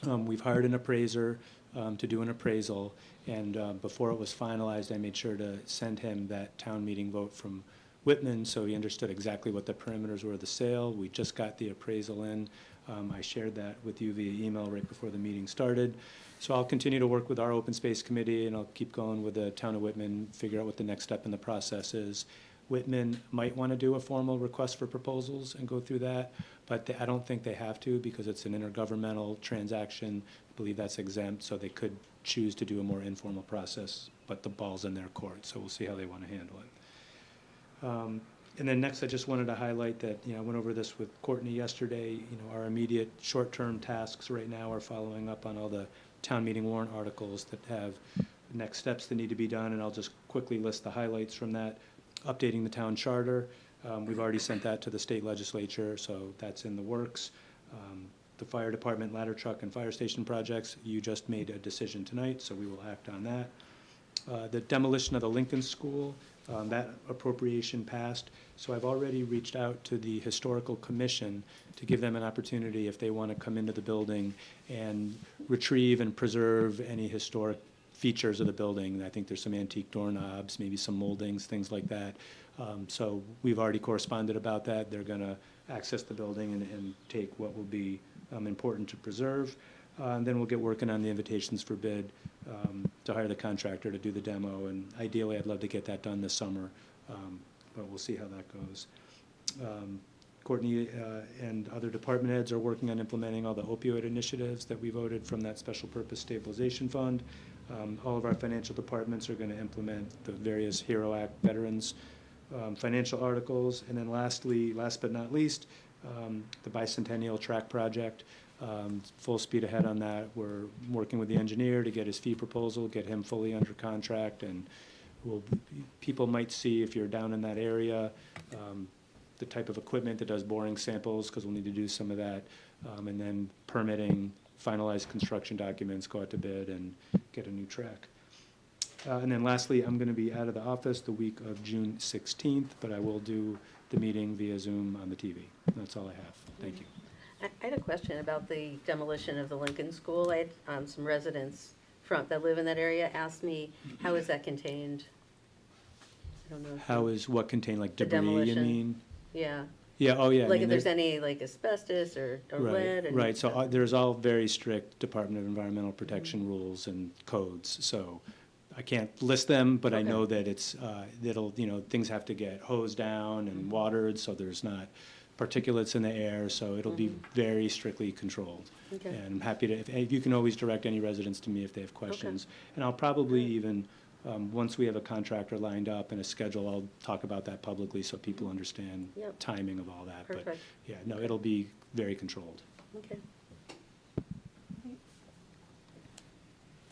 We've hired an appraiser to do an appraisal, and before it was finalized, I made sure to send him that town meeting vote from Whitman, so he understood exactly what the parameters were of the sale. We just got the appraisal in. I shared that with you via email right before the meeting started. So I'll continue to work with our open space committee, and I'll keep going with the town of Whitman, figure out what the next step in the process is. Whitman might want to do a formal request for proposals and go through that, but I don't think they have to because it's an intergovernmental transaction. I believe that's exempt, so they could choose to do a more informal process, but the ball's in their court, so we'll see how they want to handle it. And then next, I just wanted to highlight that, I went over this with Courtney yesterday. Our immediate short-term tasks right now are following up on all the town meeting warrant articles that have next steps that need to be done, and I'll just quickly list the highlights from that. Updating the town charter. We've already sent that to the state legislature, so that's in the works. The fire department ladder truck and fire station projects, you just made a decision tonight, so we will act on that. The demolition of the Lincoln School, that appropriation passed. So I've already reached out to the Historical Commission to give them an opportunity if they want to come into the building and retrieve and preserve any historic features of the building. I think there's some antique doorknobs, maybe some moldings, things like that. So we've already corresponded about that. They're going to access the building and take what will be important to preserve. And then we'll get working on the invitations for bid to hire the contractor to do the demo. And ideally, I'd love to get that done this summer, but we'll see how that goes. Courtney and other department heads are working on implementing all the opioid initiatives that we voted from that special purpose stabilization fund. All of our financial departments are going to implement the various HERO Act veterans financial articles. And then lastly, last but not least, the bicentennial track project. Full speed ahead on that. We're working with the engineer to get his fee proposal, get him fully under contract, and people might see if you're down in that area, the type of equipment that does boring samples, because we'll need to do some of that, and then permitting, finalize construction documents, go out to bid, and get a new track. And then lastly, I'm going to be out of the office the week of June 16th, but I will do the meeting via Zoom on the TV. That's all I have. Thank you. I had a question about the demolition of the Lincoln School. I had some residents that live in that area asked me, how is that contained? I don't know. How is what contained, like The debris, you demolition. mean? Yeah. Yeah, oh yeah. I Like mean, if there's any like asbestos or lead? And Right, so there's all very strict Department of Environmental Protection rules and codes, so I can't list them, but I know that it's, things have to get hosed down and watered, so there's not particulates in the air, so it'll be very strictly controlled. Okay. And I'm happy to, if you can always direct any residents to me if they have questions. And I'll probably even, once we have a contractor lined up and a schedule, I'll talk about that publicly so people understand timing of all that. But Perfect. yeah, no, it'll be very controlled. Okay.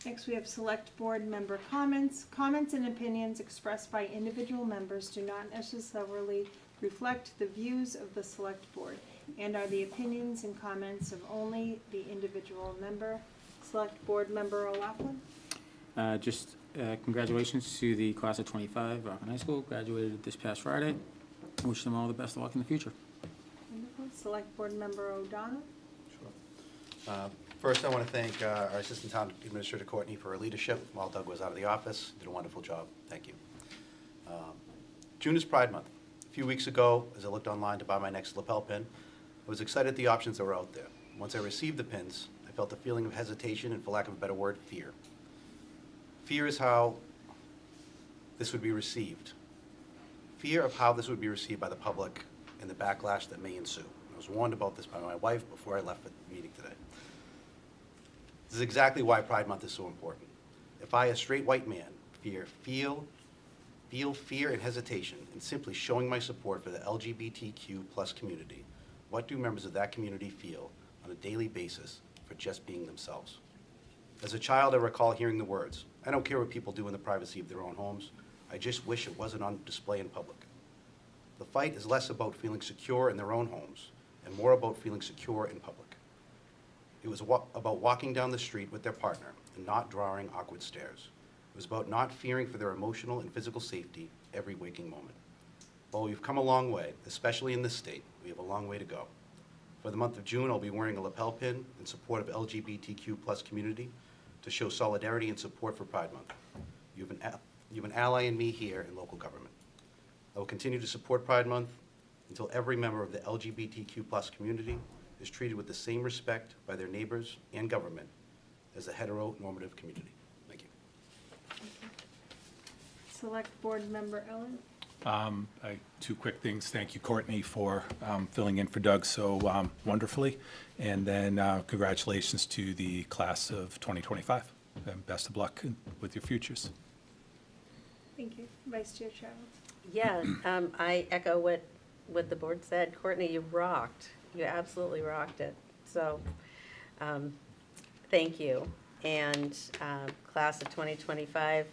Next, we have select board member comments. Comments and opinions expressed by individual members do not necessarily reflect the views of the select board and are the opinions and comments of only the individual member. Select board member O'Loughlin. Congratulations to the class of 25, Rockland High School, graduated this past Friday. Wish them all the best of luck in the future. Wonderful. Select board member O'Donnell. First, I want to thank our Assistant Town Administrator Courtney for her leadership while Doug was out of the office. Did a wonderful job. Thank you. June is Pride Month. A few weeks ago, as I looked online to buy my next lapel pin, I was excited at the options that were out there. Once I received the pins, I felt a feeling of hesitation and, for lack of a better word, fear. Fear is how this would be received. Fear of how this would be received by the public and the backlash that may ensue. I was warned about this by my wife before I left the meeting today. This is exactly why Pride Month is so important. If I, a straight white man, feel fear and hesitation in simply showing my support for the LGBTQ plus community, what do members of that community feel on a daily basis for just being themselves? As a child, I recall hearing the words, "I don't care what people do in the privacy of their own homes. I just wish it wasn't on display in public." The fight is less about feeling secure in their own homes and more about feeling secure in public. It was about walking down the street with their partner and not drawing awkward stares. It was about not fearing for their emotional and physical safety every waking moment. While we've come a long way, especially in this state, we have a long way to go. For the month of June, I'll be wearing a lapel pin in support of LGBTQ plus community to show solidarity and support for Pride Month. You have an ally in me here in local government. I will continue to support Pride Month until every member of the LGBTQ+ community is treated with the same respect by their neighbors and government as a heteronormative community. Thank you. Select Board Member Ellen? Two quick things. Thank you, Courtney, for filling in for Doug so wonderfully. And then congratulations to the class of 2025. And best of luck with your futures. Thank you. Vice Chair Childs? Yeah, I echo what the board said. Courtney, you rocked. You absolutely rocked it. So, thank you. And class of 2025,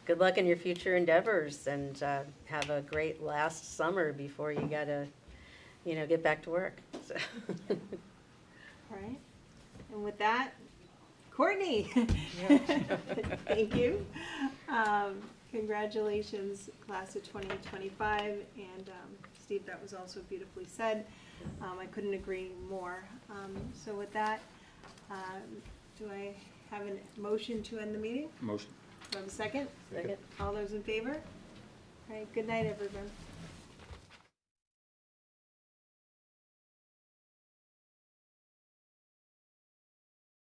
good luck in your future endeavors, and have a great last summer before you gotta, get back to work. So. All right. And with that, Courtney, thank you. Congratulations, class of 2025. And Steve, that was also beautifully said. I couldn't agree more. So with that, do I have a motion to end the meeting? Motion. Do I have a second? Second. All those in favor? All right, good night, everyone.